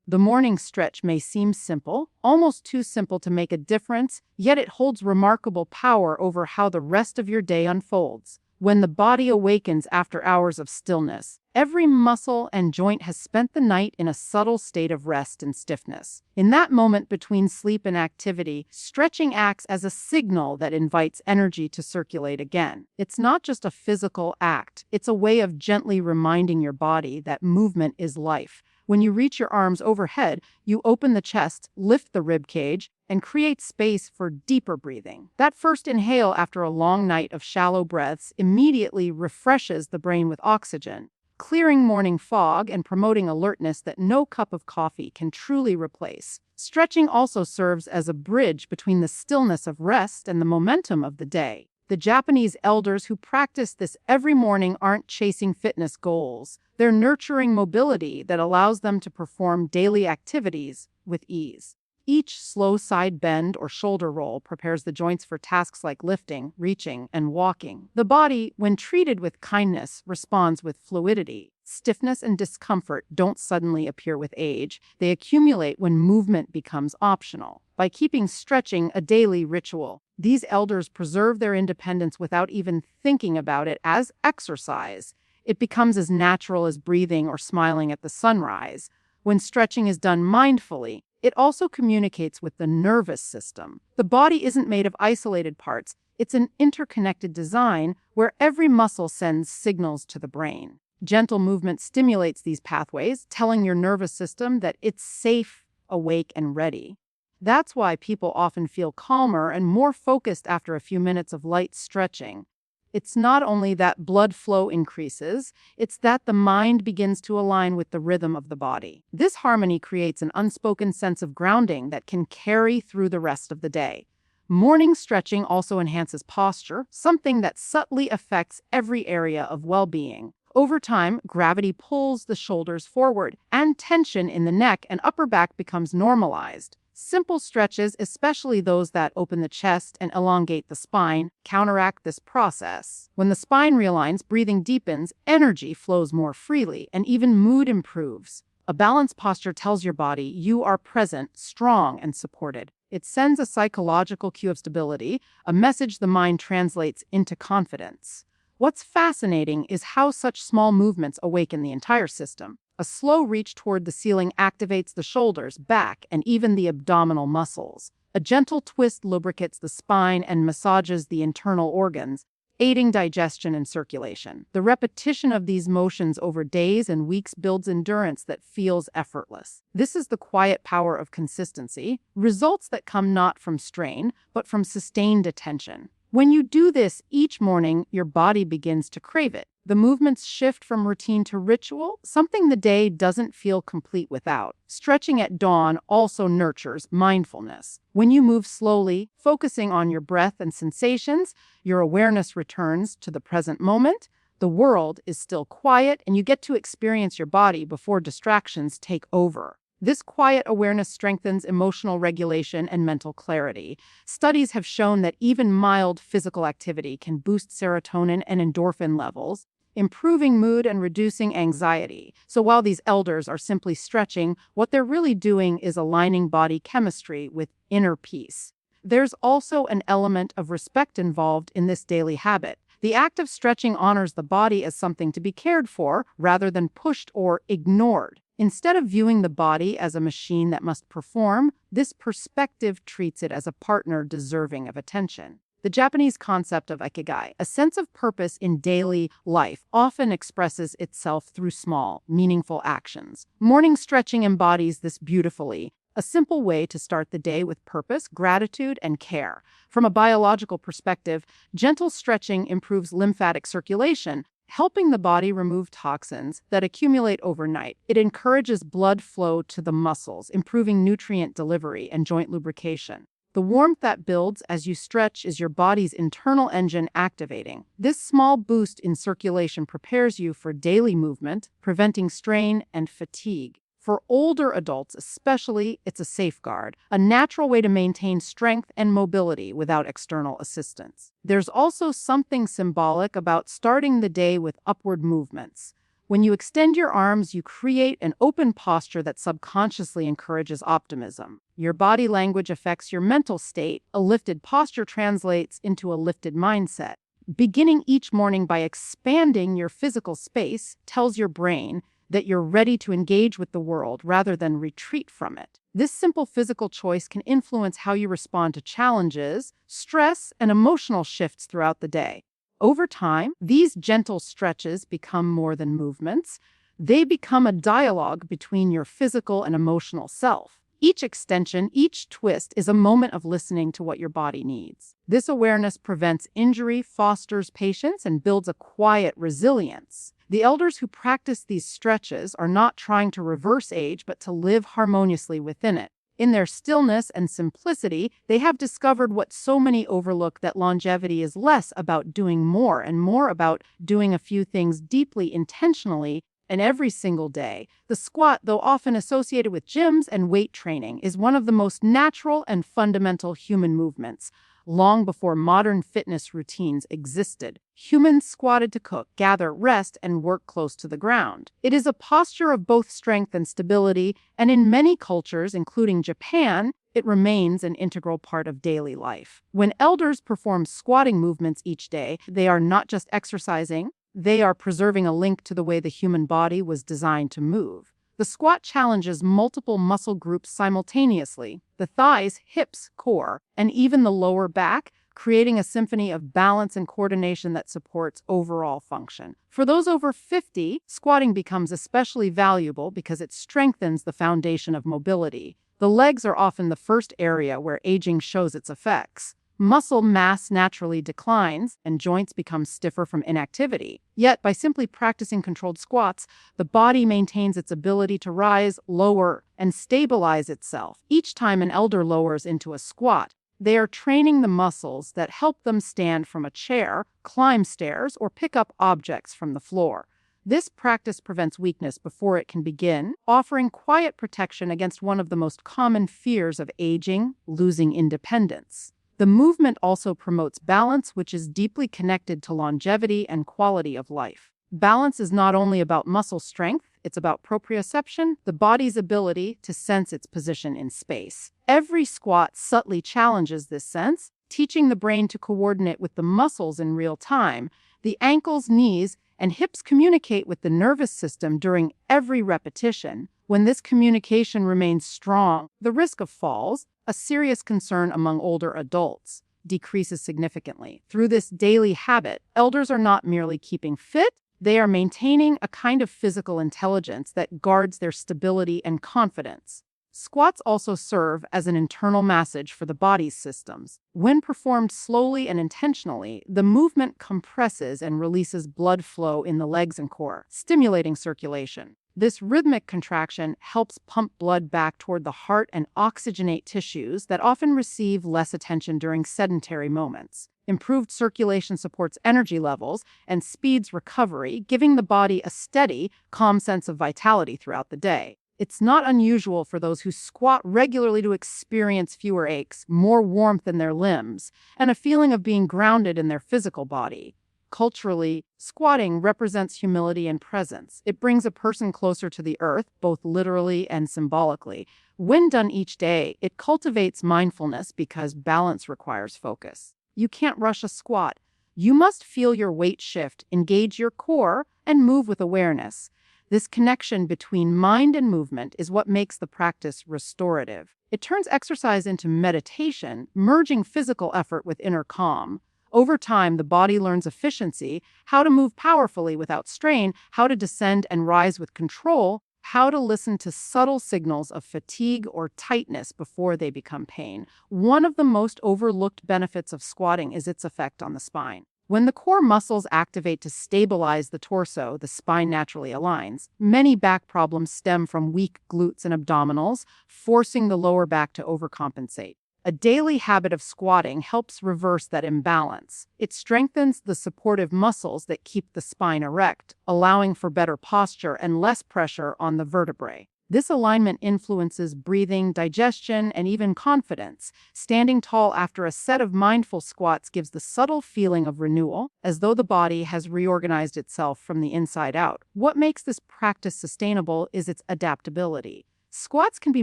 The morning stretch may seem simple, almost too simple to make a difference, yet it holds remarkable power over how the rest of your day unfolds. When the body awakens after hours of stillness, every muscle and joint has spent the night in a subtle state of rest and stiffness. In that moment between sleep and activity, stretching acts as a signal that invites energy to circulate again. It's not just a physical act, it's a way of gently reminding your body that movement is life. When you reach your arms overhead, you open the chest, lift the rib cage, and create space for deeper breathing. That first inhale after a long night of shallow breaths immediately refreshes the brain with oxygen, clearing morning fog and promoting alertness that no cup of coffee can truly replace. Stretching also serves as a bridge between the stillness of rest and the momentum of the day. The Japanese elders who practice this every morning aren't chasing fitness goals. They're nurturing mobility that allows them to perform daily activities with ease. Each slow side bend or shoulder roll prepares the joints for tasks like lifting, reaching, and walking. The body, when treated with kindness, responds with fluidity. Stiffness and discomfort don't suddenly appear with age. They accumulate when movement becomes optional. By keeping stretching a daily ritual, these elders preserve their independence without even thinking about it as exercise. It becomes as natural as breathing or smiling at the sunrise. When stretching is done mindfully, it also communicates with the nervous system. The body isn't made of isolated parts. It's an interconnected design where every muscle sends signals to the brain. Gentle movement stimulates these pathways, telling your nervous system that it's safe, awake, and ready. That's why people often feel calmer and more focused after a few minutes of light stretching. It's not only that blood flow increases, it's that the mind begins to align with the rhythm of the body. This harmony creates an unspoken sense of grounding that can carry through the rest of the day. Morning stretching also enhances posture, something that subtly affects every area of well-being. Over time, gravity pulls the shoulders forward, and tension in the neck and upper back becomes normalized. Simple stretches, especially those that open the chest and elongate the spine, counteract this process. When the spine realigns, breathing deepens, energy flows more freely, and even mood improves. A balanced posture tells your body you are present, strong, and supported. It sends a psychological cue of stability, a message the mind translates into confidence. What's fascinating is how such small movements awaken the entire system. A slow reach toward the ceiling activates the shoulders, back, and even the abdominal muscles. A gentle twist lubricates the spine and massages the internal organs, aiding digestion and circulation. The repetition of these motions over days and weeks builds endurance that feels effortless. This is the quiet power of consistency, results that come not from strain, but from sustained attention. When you do this each morning, your body begins to crave it. The movements shift from routine to ritual, something the day doesn't feel complete without. Stretching at dawn also nurtures mindfulness. When you move slowly, focusing on your breath and sensations, your awareness returns to the present moment. The world is still quiet, and you get to experience your body before distractions take over. This quiet awareness strengthens emotional regulation and mental clarity. Studies have shown that even mild physical activity can boost serotonin and endorphin levels, improving mood and reducing anxiety. So while these elders are simply stretching, what they're really doing is aligning body chemistry with inner peace. There's also an element of respect involved in this daily habit. The act of stretching honors the body as something to be cared for rather than pushed or ignored. Instead of viewing the body as a machine that must perform, this perspective treats it as a partner deserving of attention. The Japanese concept of ikigai, a sense of purpose in daily life, often expresses itself through small, meaningful actions. Morning stretching embodies this beautifully, a simple way to start the day with purpose, gratitude, and care. From a biological perspective, gentle stretching improves lymphatic circulation, helping the body remove toxins that accumulate overnight. It encourages blood flow to the muscles, improving nutrient delivery and joint lubrication. The warmth that builds as you stretch is your body's internal engine activating. This small boost in circulation prepares you for daily movement, preventing strain and fatigue. For older adults especially, it's a safeguard, a natural way to maintain strength and mobility without external assistance. There's also something symbolic about starting the day with upward movements. When you extend your arms, you create an open posture that subconsciously encourages optimism. Your body language affects your mental state. A lifted posture translates into a lifted mindset. Beginning each morning by expanding your physical space tells your brain that you're ready to engage with the world rather than retreat from it. This simple physical choice can influence how you respond to challenges, stress, and emotional shifts throughout the day. Over time, these gentle stretches become more than movements. They become a dialogue between your physical and emotional self. Each extension, each twist is a moment of listening to what your body needs. This awareness prevents injury, fosters patience, and builds a quiet resilience. The elders who practice these stretches are not trying to reverse age, but to live harmoniously within it. In their stillness and simplicity, they have discovered what so many overlook, that longevity is less about doing more and more about doing a few things deeply intentionally and every single day. The squat, though often associated with gyms and weight training, is one of the most natural and fundamental human movements. Long before modern fitness routines existed, humans squatted to cook, gather, rest, and work close to the ground. It is a posture of both strength and stability, and in many cultures, including Japan, it remains an integral part of daily life. When elders perform squatting movements each day, they are not just exercising, they are preserving a link to the way the human body was designed to move. The squat challenges multiple muscle groups simultaneously: the thighs, hips, core, and even the lower back, creating a symphony of balance and coordination that supports overall function. For those over 50, squatting becomes especially valuable because it strengthens the foundation of mobility. The legs are often the first area where aging shows its effects. Muscle mass naturally declines, and joints become stiffer from inactivity. Yet, by simply practicing controlled squats, the body maintains its ability to rise, lower, and stabilize itself. Each time an elder lowers into a squat, they are training the muscles that help them stand from a chair, climb stairs, or pick up objects from the floor. This practice prevents weakness before it can begin, offering quiet protection against one of the most common fears of aging: losing independence. The movement also promotes balance, which is deeply connected to longevity and quality of life. Balance is not only about muscle strength, it's about proprioception, the body's ability to sense its position in space. Every squat subtly challenges this sense, teaching the brain to coordinate with the muscles in real time. The ankles, knees, and hips communicate with the nervous system during every repetition. When this communication remains strong, the risk of falls, a serious concern among older adults, decreases significantly. Through this daily habit, elders are not merely keeping fit, they are maintaining a kind of physical intelligence that guards their stability and confidence. Squats also serve as an internal massage for the body's systems. When performed slowly and intentionally, the movement compresses and releases blood flow in the legs and core, stimulating circulation. This rhythmic contraction helps pump blood back toward the heart and oxygenate tissues that often receive less attention during sedentary moments. Improved circulation supports energy levels and speeds recovery, giving the body a steady, calm sense of vitality throughout the day. It's not unusual for those who squat regularly to experience fewer aches, more warmth in their limbs, and a feeling of being grounded in their physical body. Culturally, squatting represents humility and presence. It brings a person closer to the earth, both literally and symbolically. When done each day, it cultivates mindfulness because balance requires focus. You can't rush a squat. You must feel your weight shift, engage your core, and move with awareness. This connection between mind and movement is what makes the practice restorative. It turns exercise into meditation, merging physical effort with inner calm. Over time, the body learns efficiency, how to move powerfully without strain, how to descend and rise with control, how to listen to subtle signals of fatigue or tightness before they become pain. One of the most overlooked benefits of squatting is its effect on the spine. When the core muscles activate to stabilize the torso, the spine naturally aligns. Many back problems stem from weak glutes and abdominals, forcing the lower back to overcompensate. A daily habit of squatting helps reverse that imbalance. It strengthens the supportive muscles that keep the spine erect, allowing for better posture and less pressure on the vertebrae. This alignment influences breathing, digestion, and even confidence. Standing tall after a set of mindful squats gives the subtle feeling of renewal, as though the body has reorganized itself from the inside out. What makes this practice sustainable is its adaptability. Squats can be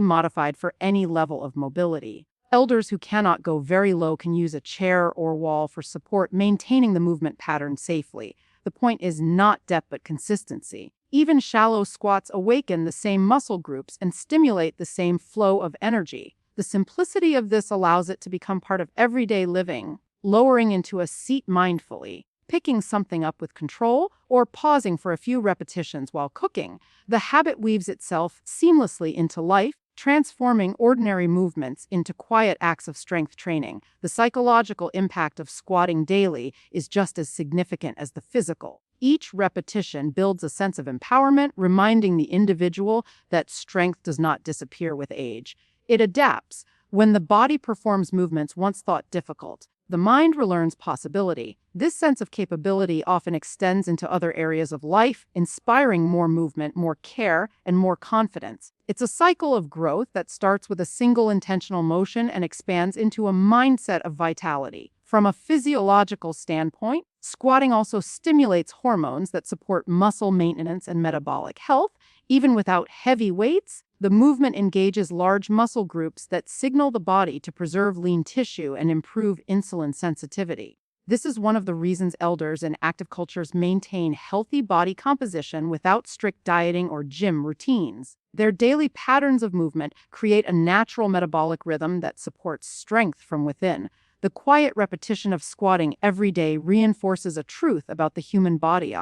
modified for any level of mobility. Elders who cannot go very low can use a chair or wall for support, maintaining the movement pattern safely. The point is not depth but consistency. Even shallow squats awaken the same muscle groups and stimulate the same flow of energy. The simplicity of this allows it to become part of everyday living, lowering into a seat mindfully, picking something up with control, or pausing for a few repetitions while cooking. The habit weaves itself seamlessly into life, transforming ordinary movements into quiet acts of strength training. The psychological impact of squatting daily is just as significant as the physical. Each repetition builds a sense of empowerment, reminding the individual that strength does not disappear with age. It adapts. When the body performs movements once thought difficult, the mind relearns possibility. This sense of capability often extends into other areas of life, inspiring more movement, more care, and more confidence. It's a cycle of growth that starts with a single intentional motion and expands into a mindset of vitality. From a physiological standpoint, squatting also stimulates hormones that support muscle maintenance and metabolic health. Even without heavy weights, the movement engages large muscle groups that signal the body to preserve lean tissue and improve insulin sensitivity. This is one of the reasons elders in active cultures maintain healthy body composition without strict dieting or gym routines. Their daily patterns of movement create a natural metabolic rhythm that supports strength from within. The quiet repetition of squatting every day reinforces a truth about the human body.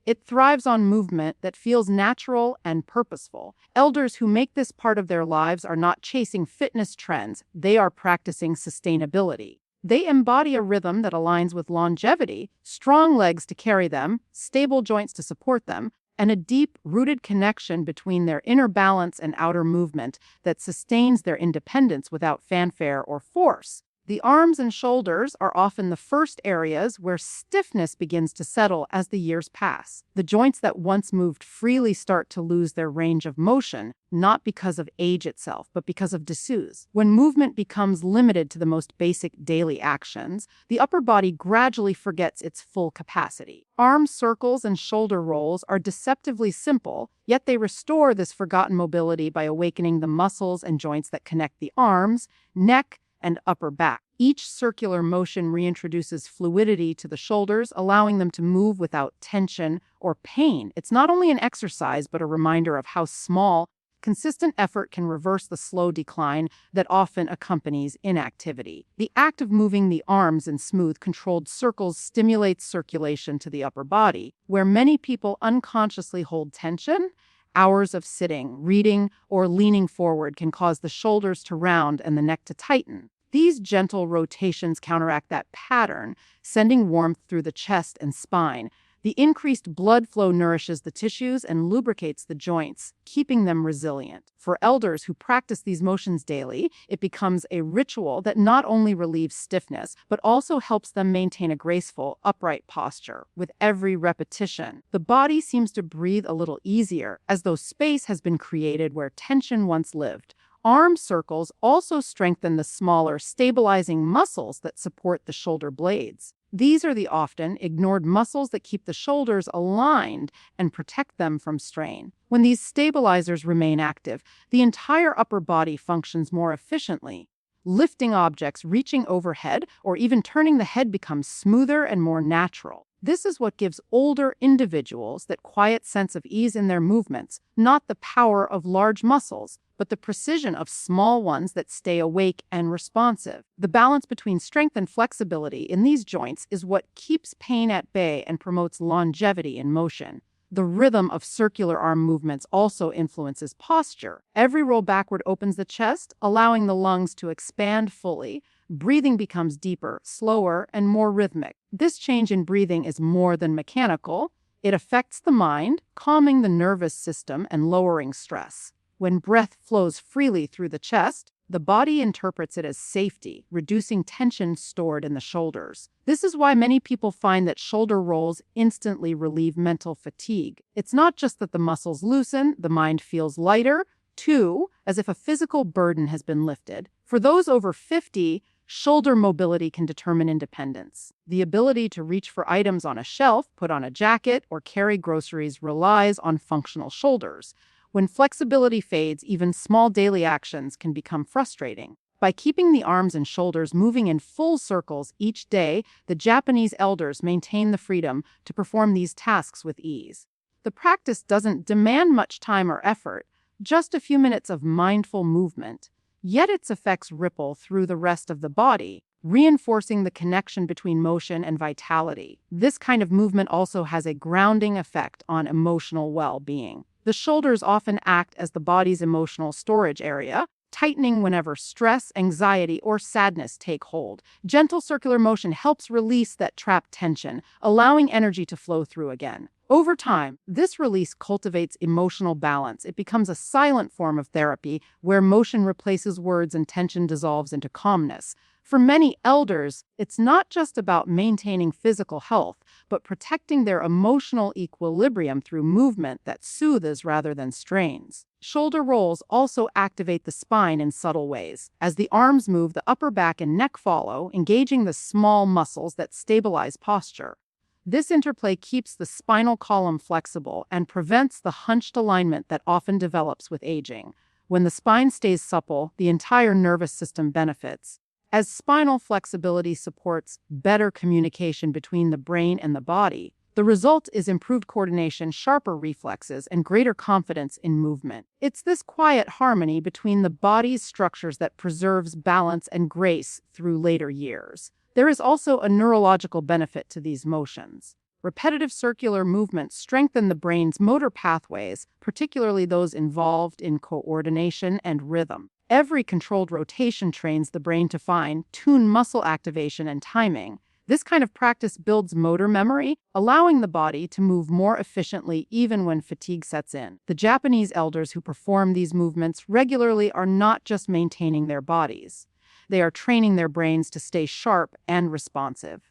It thrives on movement that feels natural and purposeful. Elders who make this part of their lives are not chasing fitness trends, they are practicing sustainability. They embody a rhythm that aligns with longevity, strong legs to carry them, stable joints to support them, and a deep-rooted connection between their inner balance and outer movement that sustains their independence without fanfare or force. The arms and shoulders are often the first areas where stiffness begins to settle as the years pass. The joints that once moved freely start to lose their range of motion, not because of age itself, but because of disuse. When movement becomes limited to the most basic daily actions, the upper body gradually forgets its full capacity. Arm circles and shoulder rolls are deceptively simple, yet they restore this forgotten mobility by awakening the muscles and joints that connect the arms, neck, and upper back. Each circular motion reintroduces fluidity to the shoulders, allowing them to move without tension or pain. It's not only an exercise, but a reminder of how small, consistent effort can reverse the slow decline that often accompanies inactivity. The act of moving the arms in smooth, controlled circles stimulates circulation to the upper body, where many people unconsciously hold tension. Hours of sitting, reading, or leaning forward can cause the shoulders to round and the neck to tighten. These gentle rotations counteract that pattern, sending warmth through the chest and spine. The increased blood flow nourishes the tissues and lubricates the joints, keeping them resilient. For elders who practice these motions daily, it becomes a ritual that not only relieves stiffness, but also helps them maintain a graceful, upright posture. With every repetition, the body seems to breathe a little easier, as though space has been created where tension once lived. Arm circles also strengthen the smaller, stabilizing muscles that support the shoulder blades. These are the often ignored muscles that keep the shoulders aligned and protect them from strain. When these stabilizers remain active, the entire upper body functions more efficiently. Lifting objects, reaching overhead, or even turning the head becomes smoother and more natural. This is what gives older individuals that quiet sense of ease in their movements, not the power of large muscles, but the precision of small ones that stay awake and responsive. The balance between strength and flexibility in these joints is what keeps pain at bay and promotes longevity in motion. The rhythm of circular arm movements also influences posture. Every roll backward opens the chest, allowing the lungs to expand fully. Breathing becomes deeper, slower, and more rhythmic. This change in breathing is more than mechanical. It affects the mind, calming the nervous system and lowering stress. When breath flows freely through the chest, the body interprets it as safety, reducing tension stored in the shoulders. This is why many people find that shoulder rolls instantly relieve mental fatigue. It's not just that the muscles loosen, the mind feels lighter. 2, as if a physical burden has been lifted. For those over 50, shoulder mobility can determine independence. The ability to reach for items on a shelf, put on a jacket, or carry groceries relies on functional shoulders. When flexibility fades, even small daily actions can become frustrating. By keeping the arms and shoulders moving in full circles each day, the Japanese elders maintain the freedom to perform these tasks with ease. The practice doesn't demand much time or effort, just a few minutes of mindful movement, yet its effects ripple through the rest of the body, reinforcing the connection between motion and vitality. This kind of movement also has a grounding effect on emotional well-being. The shoulders often act as the body's emotional storage area, tightening whenever stress, anxiety, or sadness take hold. Gentle circular motion helps release that trapped tension, allowing energy to flow through again. Over time, this release cultivates emotional balance. It becomes a silent form of therapy where motion replaces words and tension dissolves into calmness. For many elders, it's not just about maintaining physical health, but protecting their emotional equilibrium through movement that soothes rather than strains. Shoulder rolls also activate the spine in subtle ways. As the arms move, the upper back and neck follow, engaging the small muscles that stabilize posture. This interplay keeps the spinal column flexible and prevents the hunched alignment that often develops with aging. When the spine stays supple, the entire nervous system benefits. As spinal flexibility supports better communication between the brain and the body, the result is improved coordination, sharper reflexes, and greater confidence in movement. It's this quiet harmony between the body's structures that preserves balance and grace through later years. There is also a neurological benefit to these motions. Repetitive circular movements strengthen the brain's motor pathways, particularly those involved in coordination and rhythm. Every controlled rotation trains the brain to fine-tune muscle activation and timing. This kind of practice builds motor memory, allowing the body to move more efficiently even when fatigue sets in. The Japanese elders who perform these movements regularly are not just maintaining their bodies. They are training their brains to stay sharp and responsive.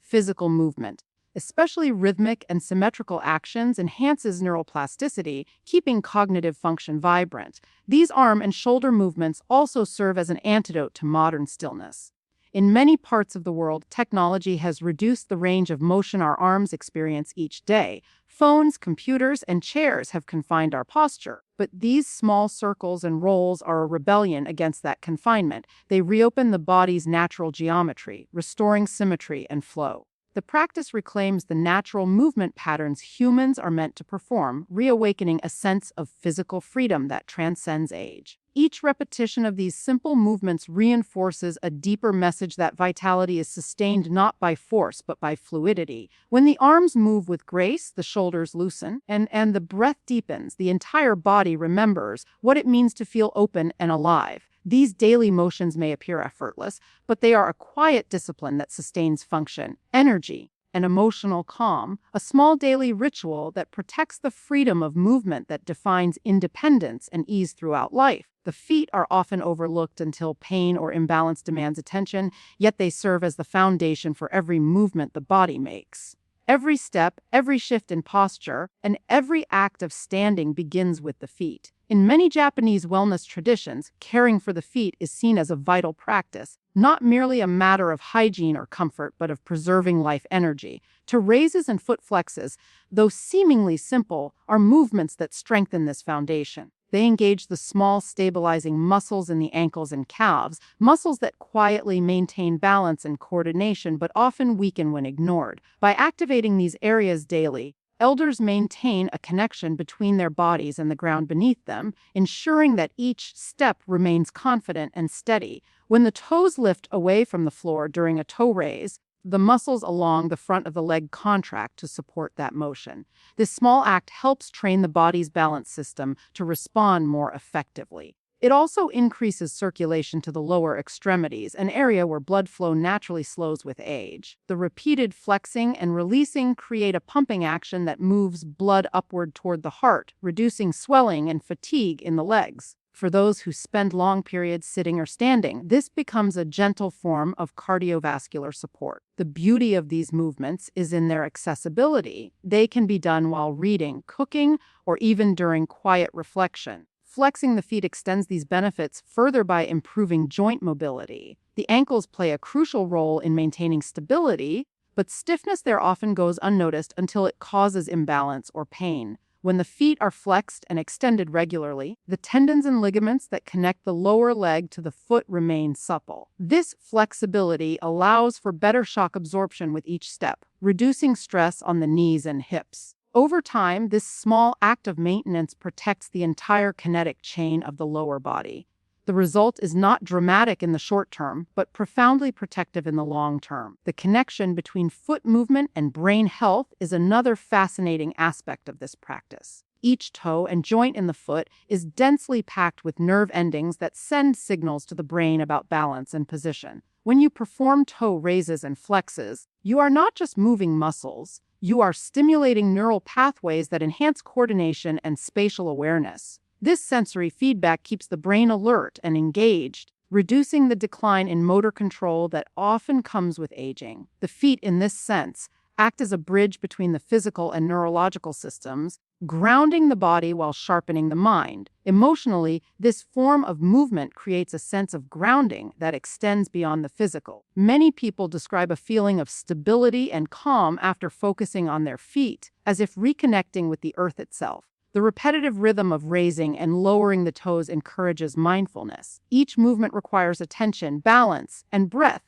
Physical movement, especially rhythmic and symmetrical actions, enhances neuroplasticity, keeping cognitive function vibrant. These arm and shoulder movements also serve as an antidote to modern stillness. In many parts of the world, technology has reduced the range of motion our arms experience each day. Phones, computers, and chairs have confined our posture. But these small circles and rolls are a rebellion against that confinement. They reopen the body's natural geometry, restoring symmetry and flow. The practice reclaims the natural movement patterns humans are meant to perform, reawakening a sense of physical freedom that transcends age. Each repetition of these simple movements reinforces a deeper message that vitality is sustained not by force but by fluidity. When the arms move with grace, the shoulders loosen, and the breath deepens, the entire body remembers what it means to feel open and alive. These daily motions may appear effortless, but they are a quiet discipline that sustains function, energy, and emotional calm, a small daily ritual that protects the freedom of movement that defines independence and ease throughout life. The feet are often overlooked until pain or imbalance demands attention, yet they serve as the foundation for every movement the body makes. Every step, every shift in posture, and every act of standing begins with the feet. In many Japanese wellness traditions, caring for the feet is seen as a vital practice, not merely a matter of hygiene or comfort, but of preserving life energy. To raises and foot flexes, though seemingly simple, are movements that strengthen this foundation. They engage the small, stabilizing muscles in the ankles and calves, muscles that quietly maintain balance and coordination but often weaken when ignored. By activating these areas daily, elders maintain a connection between their bodies and the ground beneath them, ensuring that each step remains confident and steady. When the toes lift away from the floor during a toe raise, the muscles along the front of the leg contract to support that motion. This small act helps train the body's balance system to respond more effectively. It also increases circulation to the lower extremities, an area where blood flow naturally slows with age. The repeated flexing and releasing create a pumping action that moves blood upward toward the heart, reducing swelling and fatigue in the legs. For those who spend long periods sitting or standing, this becomes a gentle form of cardiovascular support. The beauty of these movements is in their accessibility. They can be done while reading, cooking, or even during quiet reflection. Flexing the feet extends these benefits further by improving joint mobility. The ankles play a crucial role in maintaining stability, but stiffness there often goes unnoticed until it causes imbalance or pain. When the feet are flexed and extended regularly, the tendons and ligaments that connect the lower leg to the foot remain supple. This flexibility allows for better shock absorption with each step, reducing stress on the knees and hips. Over time, this small act of maintenance protects the entire kinetic chain of the lower body. The result is not dramatic in the short term, but profoundly protective in the long term. The connection between foot movement and brain health is another fascinating aspect of this practice. Each toe and joint in the foot is densely packed with nerve endings that send signals to the brain about balance and position. When you perform toe raises and flexes, you are not just moving muscles, you are stimulating neural pathways that enhance coordination and spatial awareness. This sensory feedback keeps the brain alert and engaged, reducing the decline in motor control that often comes with aging. The feet, in this sense, act as a bridge between the physical and neurological systems, grounding the body while sharpening the mind. Emotionally, this form of movement creates a sense of grounding that extends beyond the physical. Many people describe a feeling of stability and calm after focusing on their feet, as if reconnecting with the earth itself. The repetitive rhythm of raising and lowering the toes encourages mindfulness. Each movement requires attention, balance, and breath,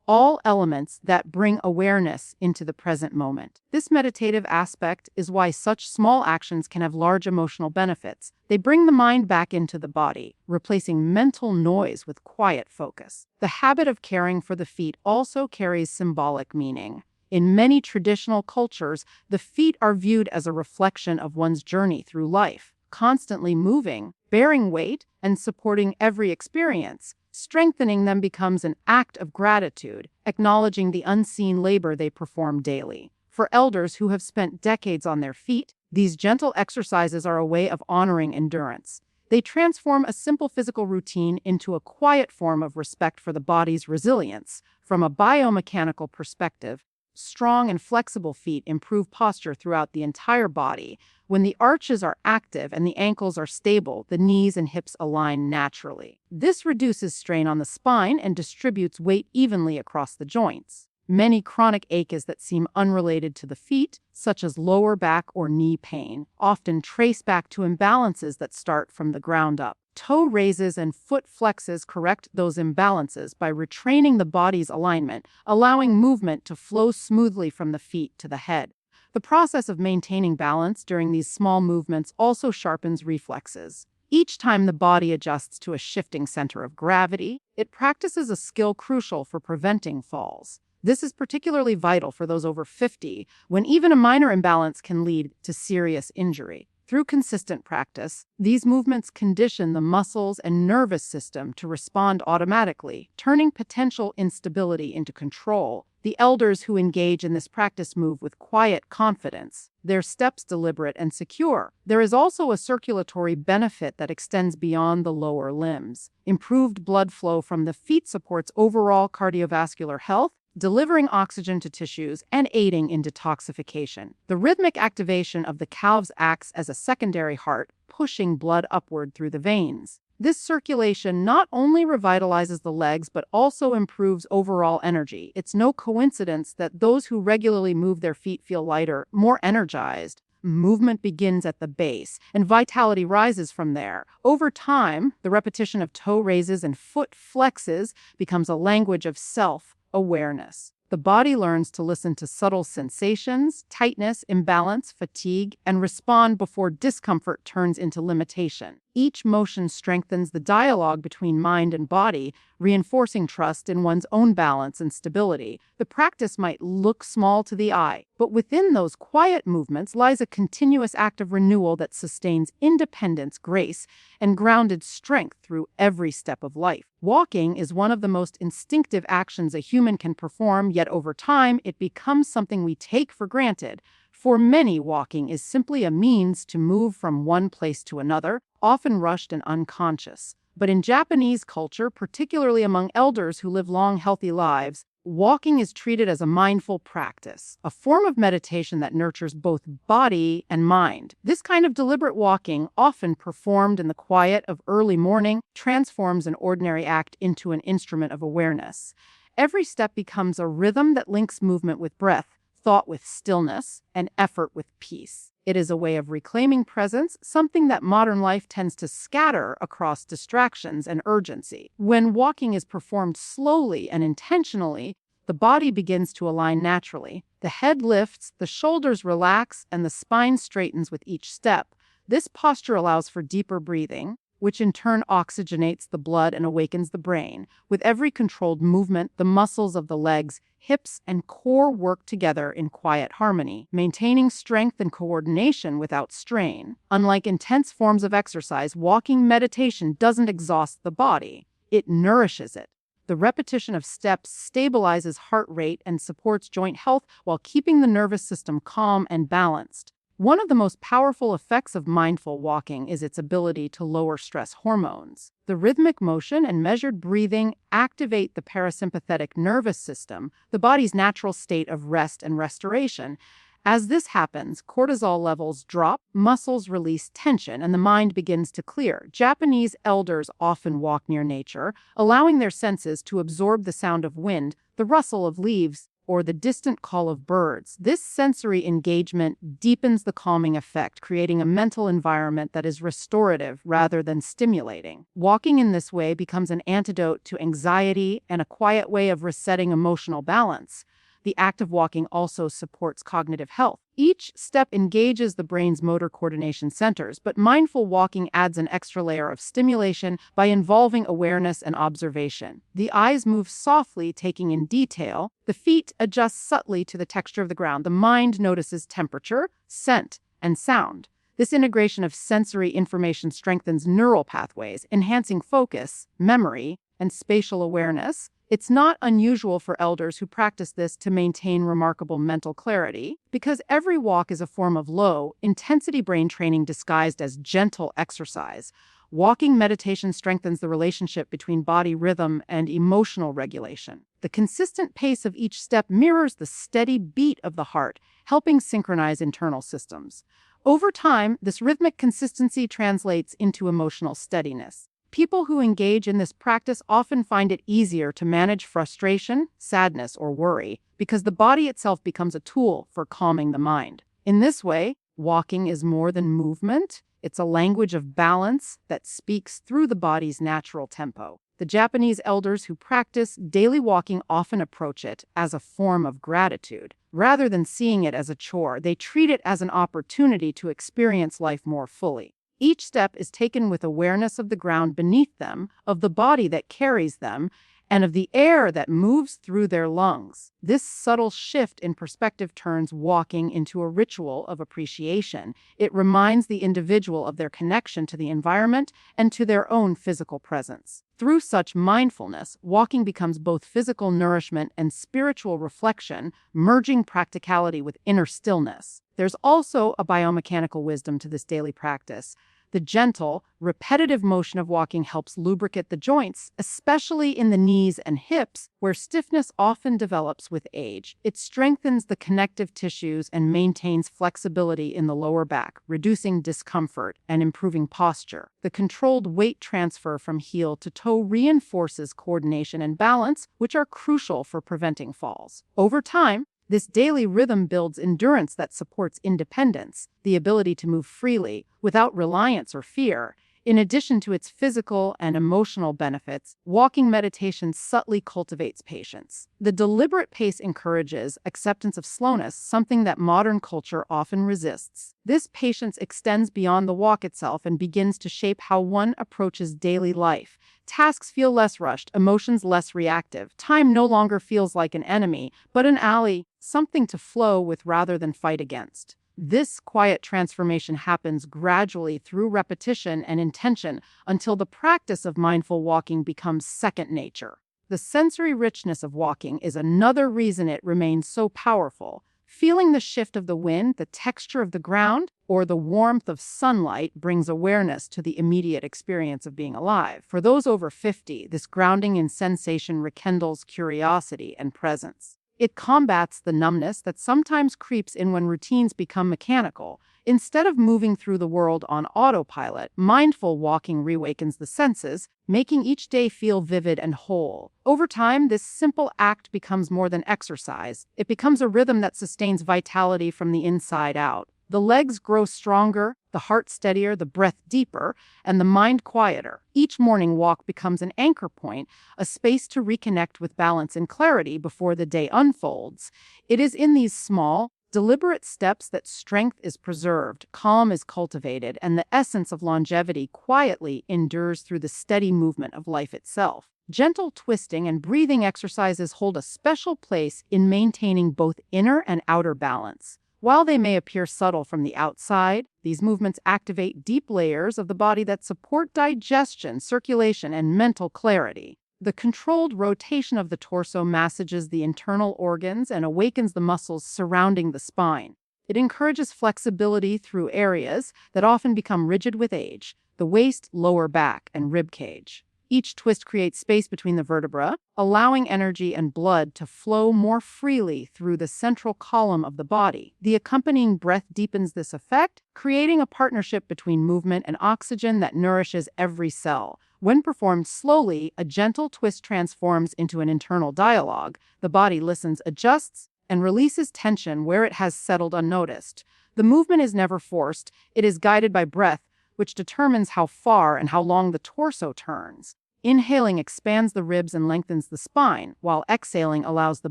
all elements that bring awareness into the present moment. This meditative aspect is why such small actions can have large emotional benefits. They bring the mind back into the body, replacing mental noise with quiet focus. The habit of caring for the feet also carries symbolic meaning. In many traditional cultures, the feet are viewed as a reflection of one's journey through life, constantly moving, bearing weight, and supporting every experience. Strengthening them becomes an act of gratitude, acknowledging the unseen labor they perform daily. For elders who have spent decades on their feet, these gentle exercises are a way of honoring endurance. They transform a simple physical routine into a quiet form of respect for the body's resilience. From a biomechanical perspective, strong and flexible feet improve posture throughout the entire body. When the arches are active and the ankles are stable, the knees and hips align naturally. This reduces strain on the spine and distributes weight evenly across the joints. Many chronic aches that seem unrelated to the feet, such as lower back or knee pain, often trace back to imbalances that start from the ground up. Toe raises and foot flexes correct those imbalances by retraining the body's alignment, allowing movement to flow smoothly from the feet to the head. The process of maintaining balance during these small movements also sharpens reflexes. Each time the body adjusts to a shifting center of gravity, it practices a skill crucial for preventing falls. This is particularly vital for those over 50, when even a minor imbalance can lead to serious injury. Through consistent practice, these movements condition the muscles and nervous system to respond automatically, turning potential instability into control. The elders who engage in this practice move with quiet confidence, their steps deliberate and secure. There is also a circulatory benefit that extends beyond the lower limbs. Improved blood flow from the feet supports overall cardiovascular health, delivering oxygen to tissues and aiding in detoxification. The rhythmic activation of the calves acts as a secondary heart, pushing blood upward through the veins. This circulation not only revitalizes the legs but also improves overall energy. It's no coincidence that those who regularly move their feet feel lighter, more energized. Movement begins at the base, and vitality rises from there. Over time, the repetition of toe raises and foot flexes becomes a language of self-awareness. The body learns to listen to subtle sensations, tightness, imbalance, fatigue, and respond before discomfort turns into limitation. Each motion strengthens the dialogue between mind and body, reinforcing trust in one's own balance and stability. The practice might look small to the eye, but within those quiet movements lies a continuous act of renewal that sustains independence, grace, and grounded strength through every step of life. Walking is one of the most instinctive actions a human can perform, yet over time it becomes something we take for granted. For many, walking is simply a means to move from one place to another, often rushed and unconscious. But in Japanese culture, particularly among elders who live long, healthy lives, Walking is treated as a mindful practice, a form of meditation that nurtures both body and mind. This kind of deliberate walking, often performed in the quiet of early morning, transforms an ordinary act into an instrument of awareness. Every step becomes a rhythm that links movement with breath, thought with stillness, and effort with peace. It is a way of reclaiming presence, something that modern life tends to scatter across distractions and urgency. When walking is performed slowly and intentionally, the body begins to align naturally. The head lifts, the shoulders relax, and the spine straightens with each step. This posture allows for deeper breathing, which in turn oxygenates the blood and awakens the brain. With every controlled movement, the muscles of the legs, hips, and core work together in quiet harmony, maintaining strength and coordination without strain. Unlike intense forms of exercise, walking meditation doesn't exhaust the body. It nourishes it. The repetition of steps stabilizes heart rate and supports joint health while keeping the nervous system calm and balanced. One of the most powerful effects of mindful walking is its ability to lower stress hormones. The rhythmic motion and measured breathing activate the parasympathetic nervous system, the body's natural state of rest and restoration. As this happens, cortisol levels drop, muscles release tension, and the mind begins to clear. Japanese elders often walk near nature, allowing their senses to absorb the sound of wind, the rustle of leaves, or the distant call of birds. This sensory engagement deepens the calming effect, creating a mental environment that is restorative rather than stimulating. Walking in this way becomes an antidote to anxiety and a quiet way of resetting emotional balance. The act of walking also supports cognitive health. Each step engages the brain's motor coordination centers, but mindful walking adds an extra layer of stimulation by involving awareness and observation. The eyes move softly, taking in detail. The feet adjust subtly to the texture of the ground. The mind notices temperature, scent, and sound. This integration of sensory information strengthens neural pathways, enhancing focus, memory, and spatial awareness. It's not unusual for elders who practice this to maintain remarkable mental clarity, because every walk is a form of low-intensity brain training disguised as gentle exercise. Walking meditation strengthens the relationship between body rhythm and emotional regulation. The consistent pace of each step mirrors the steady beat of the heart, helping synchronize internal systems. Over time, this rhythmic consistency translates into emotional steadiness. People who engage in this practice often find it easier to manage frustration, sadness, or worry because the body itself becomes a tool for calming the mind. In this way, walking is more than movement. It's a language of balance that speaks through the body's natural tempo. The Japanese elders who practice daily walking often approach it as a form of gratitude. Rather than seeing it as a chore, they treat it as an opportunity to experience life more fully. Each step is taken with awareness of the ground beneath them, of the body that carries them, and of the air that moves through their lungs. This subtle shift in perspective turns walking into a ritual of appreciation. It reminds the individual of their connection to the environment and to their own physical presence. Through such mindfulness, walking becomes both physical nourishment and spiritual reflection, merging practicality with inner stillness. There's also a biomechanical wisdom to this daily practice. The gentle, repetitive motion of walking helps lubricate the joints, especially in the knees and hips, where stiffness often develops with age. It strengthens the connective tissues and maintains flexibility in the lower back, reducing discomfort and improving posture. The controlled weight transfer from heel to toe reinforces coordination and balance, which are crucial for preventing falls. Over time, this daily rhythm builds endurance that supports independence, the ability to move freely without reliance or fear. In addition to its physical and emotional benefits, walking meditation subtly cultivates patience. The deliberate pace encourages acceptance of slowness, something that modern culture often resists. This patience extends beyond the walk itself and begins to shape how one approaches daily life. Tasks feel less rushed, emotions less reactive. Time no longer feels like an enemy, but an ally, something to flow with rather than fight against. This quiet transformation happens gradually through repetition and intention until the practice of mindful walking becomes second nature. The sensory richness of walking is another reason it remains so powerful. Feeling the shift of the wind, the texture of the ground, or the warmth of sunlight brings awareness to the immediate experience of being alive. For those over 50, this grounding in sensation rekindles curiosity and presence. It combats the numbness that sometimes creeps in when routines become mechanical. Instead of moving through the world on autopilot, mindful walking reawakens the senses, making each day feel vivid and whole. Over time, this simple act becomes more than exercise. It becomes a rhythm that sustains vitality from the inside out. The legs grow stronger, the heart steadier, the breath deeper, and the mind quieter. Each morning walk becomes an anchor point, a space to reconnect with balance and clarity before the day unfolds. It is in these small, deliberate steps that strength is preserved, calm is cultivated, and the essence of longevity quietly endures through the steady movement of life itself. Gentle twisting and breathing exercises hold a special place in maintaining both inner and outer balance. While they may appear subtle from the outside, these movements activate deep layers of the body that support digestion, circulation, and mental clarity. The controlled rotation of the torso massages the internal organs and awakens the muscles surrounding the spine. It encourages flexibility through areas that often become rigid with age: the waist, lower back, and rib cage. Each twist creates space between the vertebrae, allowing energy and blood to flow more freely through the central column of the body. The accompanying breath deepens this effect, creating a partnership between movement and oxygen that nourishes every cell. When performed slowly, a gentle twist transforms into an internal dialogue. The body listens, adjusts, and releases tension where it has settled unnoticed. The movement is never forced. It is guided by breath, which determines how far and how long the torso turns. Inhaling expands the ribs and lengthens the spine, while exhaling allows the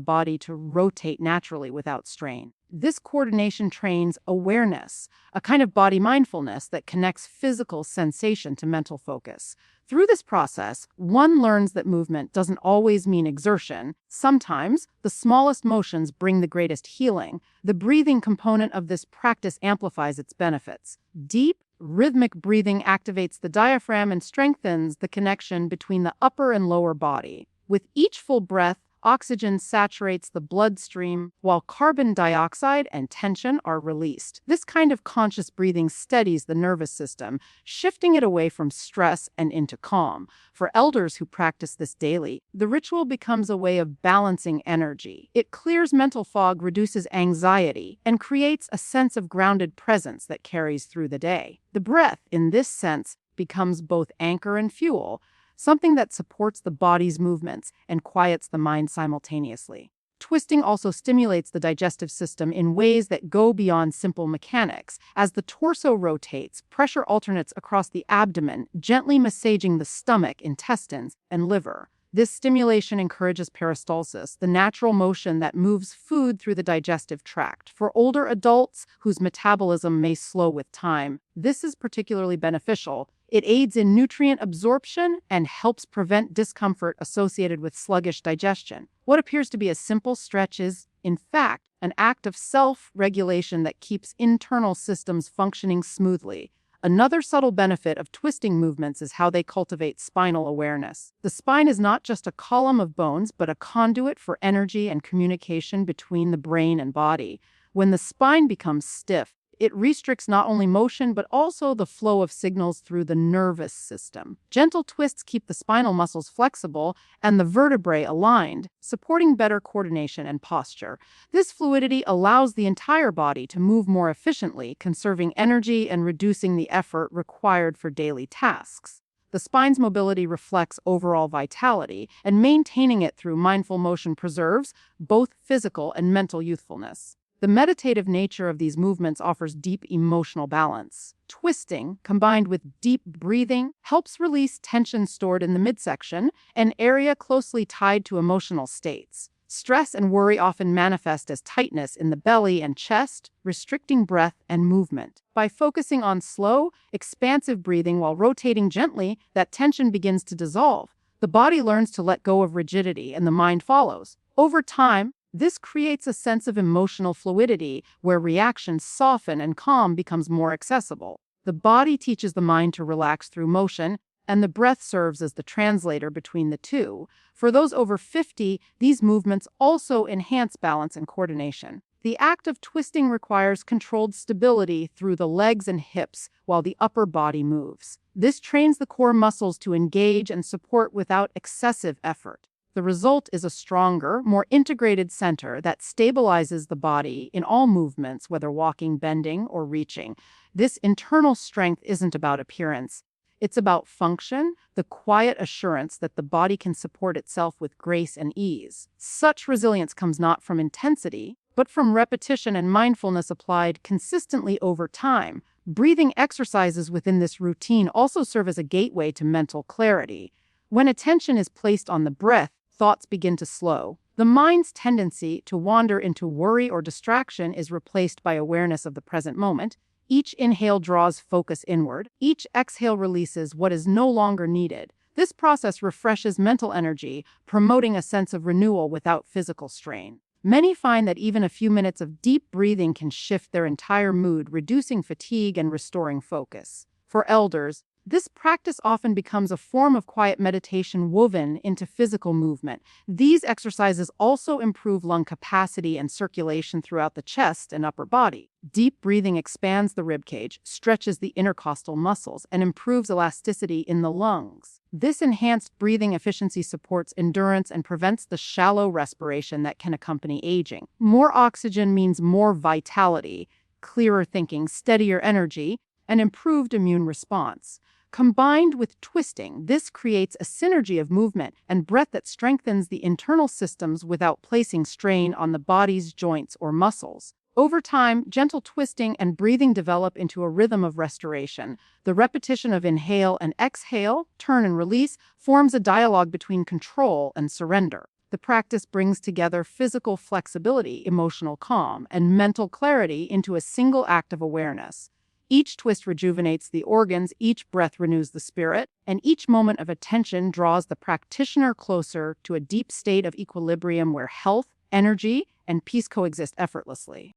body to rotate naturally without strain. This coordination trains awareness, a kind of body mindfulness that connects physical sensation to mental focus. Through this process, one learns that movement doesn't always mean exertion. Sometimes, the smallest motions bring the greatest healing. The breathing component of this practice amplifies its benefits. Deep, rhythmic breathing activates the diaphragm and strengthens the connection between the upper and lower body. With each full breath, oxygen saturates the bloodstream, while carbon dioxide and tension are released. This kind of conscious breathing steadies the nervous system, shifting it away from stress and into calm. For elders who practice this daily, the ritual becomes a way of balancing energy. It clears mental fog, reduces anxiety, and creates a sense of grounded presence that carries through the day. The breath, in this sense, becomes both anchor and fuel, something that supports the body's movements and quiets the mind simultaneously. Twisting also stimulates the digestive system in ways that go beyond simple mechanics. As the torso rotates, pressure alternates across the abdomen, gently massaging the stomach, intestines, and liver. This stimulation encourages peristalsis, the natural motion that moves food through the digestive tract. For older adults whose metabolism may slow with time, this is particularly beneficial. It aids in nutrient absorption and helps prevent discomfort associated with sluggish digestion. What appears to be a simple stretch is, in fact, an act of self-regulation that keeps internal systems functioning smoothly. Another subtle benefit of twisting movements is how they cultivate spinal awareness. The spine is not just a column of bones, but a conduit for energy and communication between the brain and body. When the spine becomes stiff, it restricts not only motion, but also the flow of signals through the nervous system. Gentle twists keep the spinal muscles flexible and the vertebrae aligned, supporting better coordination and posture. This fluidity allows the entire body to move more efficiently, conserving energy and reducing the effort required for daily tasks. The spine's mobility reflects overall vitality, and maintaining it through mindful motion preserves both physical and mental youthfulness. The meditative nature of these movements offers deep emotional balance. Twisting, combined with deep breathing, helps release tension stored in the midsection, an area closely tied to emotional states. Stress and worry often manifest as tightness in the belly and chest, restricting breath and movement. By focusing on slow, expansive breathing while rotating gently, that tension begins to dissolve. The body learns to let go of rigidity, and the mind follows. Over time, this creates a sense of emotional fluidity where reactions soften and calm becomes more accessible. The body teaches the mind to relax through motion, and the breath serves as the translator between the two. For those over 50, these movements also enhance balance and coordination. The act of twisting requires controlled stability through the legs and hips while the upper body moves. This trains the core muscles to engage and support without excessive effort. The result is a stronger, more integrated center that stabilizes the body in all movements, whether walking, bending, or reaching. This internal strength isn't about appearance. It's about function, the quiet assurance that the body can support itself with grace and ease. Such resilience comes not from intensity, but from repetition and mindfulness applied consistently over time. Breathing exercises within this routine also serve as a gateway to mental clarity. When attention is placed on the breath, thoughts begin to slow. The mind's tendency to wander into worry or distraction is replaced by awareness of the present moment. Each inhale draws focus inward. Each exhale releases what is no longer needed. This process refreshes mental energy, promoting a sense of renewal without physical strain. Many find that even a few minutes of deep breathing can shift their entire mood, reducing fatigue and restoring focus. For elders, this practice often becomes a form of quiet meditation woven into physical movement. These exercises also improve lung capacity and circulation throughout the chest and upper body. Deep breathing expands the ribcage, stretches the intercostal muscles, and improves elasticity in the lungs. This enhanced breathing efficiency supports endurance and prevents the shallow respiration that can accompany aging. More oxygen means more vitality, clearer thinking, steadier energy, and improved immune response. Combined with twisting, this creates a synergy of movement and breath that strengthens the internal systems without placing strain on the body's joints or muscles. Over time, gentle twisting and breathing develop into a rhythm of restoration. The repetition of inhale and exhale, turn and release, forms a dialogue between control and surrender. The practice brings together physical flexibility, emotional calm, and mental clarity into a single act of awareness. Each twist rejuvenates the organs, each breath renews the spirit, and each moment of attention draws the practitioner closer to a deep state of equilibrium where health, energy, and peace coexist effortlessly.